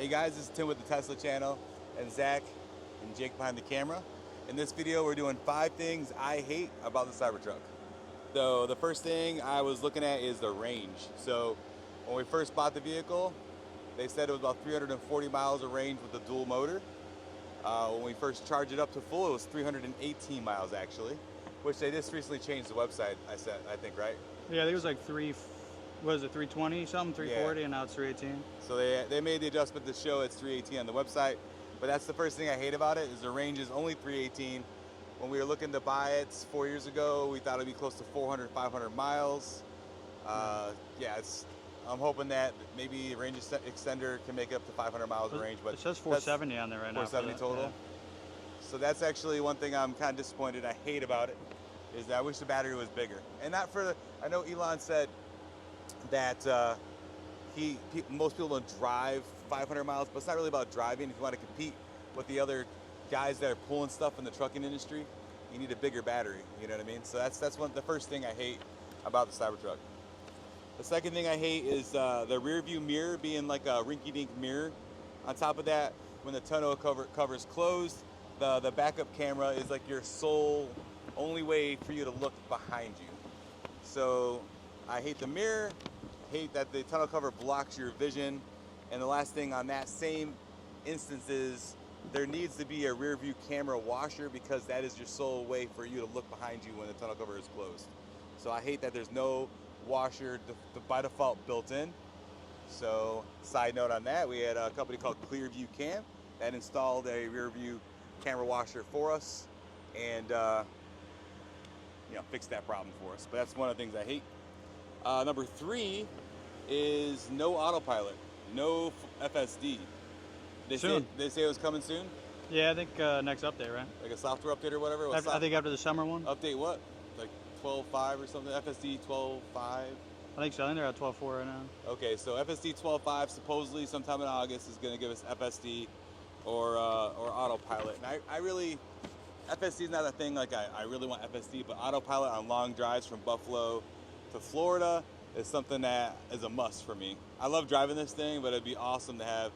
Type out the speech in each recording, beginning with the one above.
Hey guys, this is Tim with the Tesla channel, and Zach and Jake behind the camera. In this video, we're doing 5 things I hate about the Cybertruck. So the first thing I was looking at is the range. So when we first bought the vehicle, they said it was about 340 miles of range with the dual motor. When we first charged it up to full, it was 318 miles actually, which they just recently changed the website, I think, right? Yeah, I think it was like 320 something, 340, and now it's 318. So they made the adjustment to show it's 318 on the website, but that's the first thing I hate about it, is the range is only 318. When we were looking to buy it 4 years ago, we thought it'd be close to 400, 500 miles. Yeah, I'm hoping that maybe a range extender can make up to 500 miles of range, but it says 470 on there right now. 470 total. Yeah. So that's actually one thing I'm kind of disappointed. I hate about it is that I wish the battery was bigger, and not for the. I know Elon said that most people don't drive 500 miles, but it's not really about driving. If you want to compete with the other guys that are pulling stuff in the trucking industry, you need a bigger battery. You know what I mean? So that's the first thing I hate about the Cybertruck. The second thing I hate is the rear view mirror being like a rinky-dink mirror. On top of that, when the tonneau cover is closed, the backup camera is like your sole only way for you to look behind you. So I hate the mirror, hate that the tonneau cover blocks your vision, and the last thing on that same instance is there needs to be a rear view camera washer, because that is your sole way for you to look behind you when the tonneau cover is closed. So I hate that there's no washer by default built in. So side note on that, we had a company called Clearview Cam that installed a rear view camera washer for us, and fixed that problem for us. But that's one of the things I hate. Number 3 is no autopilot, no FSD. They say it was coming soon. Yeah, I think next update, right? Like a software update or whatever. I think after the summer one. Update what? Like 12.5 or something? FSD 12.5? I think so. I think they're at 12.4 right now. Okay, so FSD 12.5 supposedly sometime in August is going to give us FSD or autopilot. And I really, FSD is not a thing. Like I really want FSD, but autopilot on long drives from Buffalo to Florida is something that is a must for me. I love driving this thing, but it'd be awesome to have,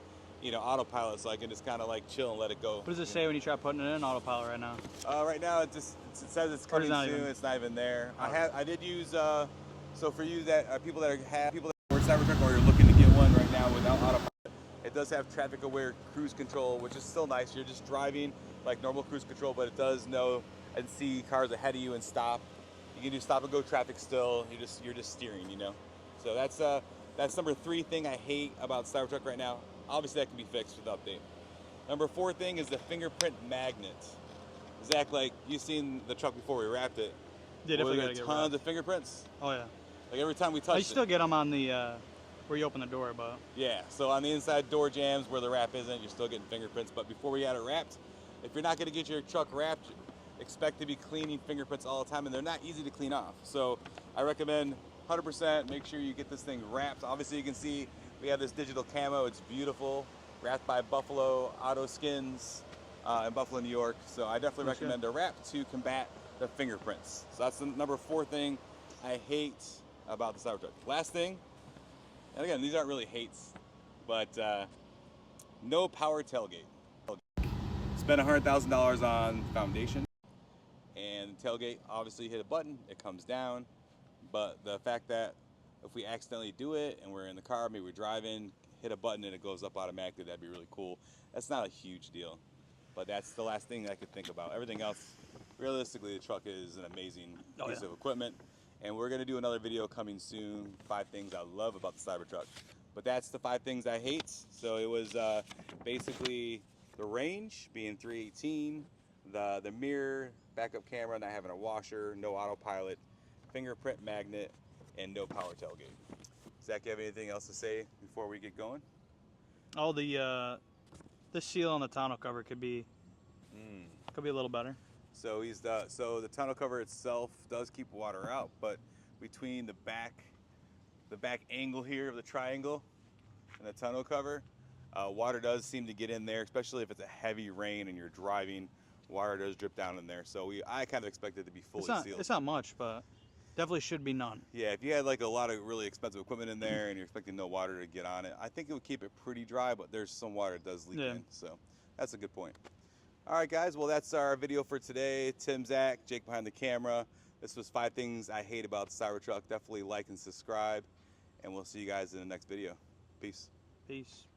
autopilot, so I can just kind of like chill and let it go. What does it say when you try putting it in autopilot right now? Right now it says it's coming soon. It's not even there. Oh. I did use so for you that people that are Cybertruck, or you're looking to get one right now without autopilot, it does have traffic aware cruise control, which is still nice. You're just driving like normal cruise control, but it does know and see cars ahead of you and stop. You can do stop and go traffic still. You're just steering, So that's number 3 thing I hate about Cybertruck right now. Obviously that can be fixed with the update. Number 4 thing is the fingerprint magnet. Zach, like, you've seen the truck before we wrapped it. Yeah, definitely got tons of fingerprints. Oh yeah. Like every time we touch it. You still get them on the where you open the door, but. Yeah, so on the inside door jams where the wrap isn't, you're still getting fingerprints. But before we had it wrapped, if you're not going to get your truck wrapped, expect to be cleaning fingerprints all the time, and they're not easy to clean off. So I recommend 100% make sure you get this thing wrapped. Obviously you can see we have this digital camo. It's beautiful, wrapped by Buffalo Auto Skins in Buffalo, New York. So I definitely recommend a wrap to combat the fingerprints. So that's the number 4 thing I hate about the Cybertruck. Last thing, and again, these aren't really hates, but no power tailgate. Spent $100,000 on foundation, and the tailgate, obviously you hit a button, it comes down. But the fact that if we accidentally do it and we're in the car, maybe we're driving, hit a button and it goes up automatically, that'd be really cool. That's not a huge deal, but that's the last thing I could think about. Everything else, realistically, the truck is an amazing piece of equipment. And we're gonna do another video coming soon, 5 things I love about the Cybertruck. But that's the 5 things I hate. So it was basically the range being 318, the mirror, backup camera not having a washer, no autopilot, fingerprint magnet, and no power tailgate. Zach, you have anything else to say before we get going? Oh, the seal on the tonneau cover could be a little better. So the tonneau cover itself does keep water out, but between the back angle here of the triangle and the tonneau cover, water does seem to get in there, especially if it's a heavy rain and you're driving. Water does drip down in there. So I kind of expect it to be fully sealed. It's not much, but Definitely should be none. Yeah, if you had like a lot of really expensive equipment in there and you're expecting no water to get on it, I think it would keep it pretty dry, but there's some water that does leak in. So that's a good point. All right, guys. Well, that's our video for today. Tim, Zach, Jake behind the camera. This was 5 things I hate about the Cybertruck. Definitely like and subscribe, and we'll see you guys in the next video. Peace. Peace.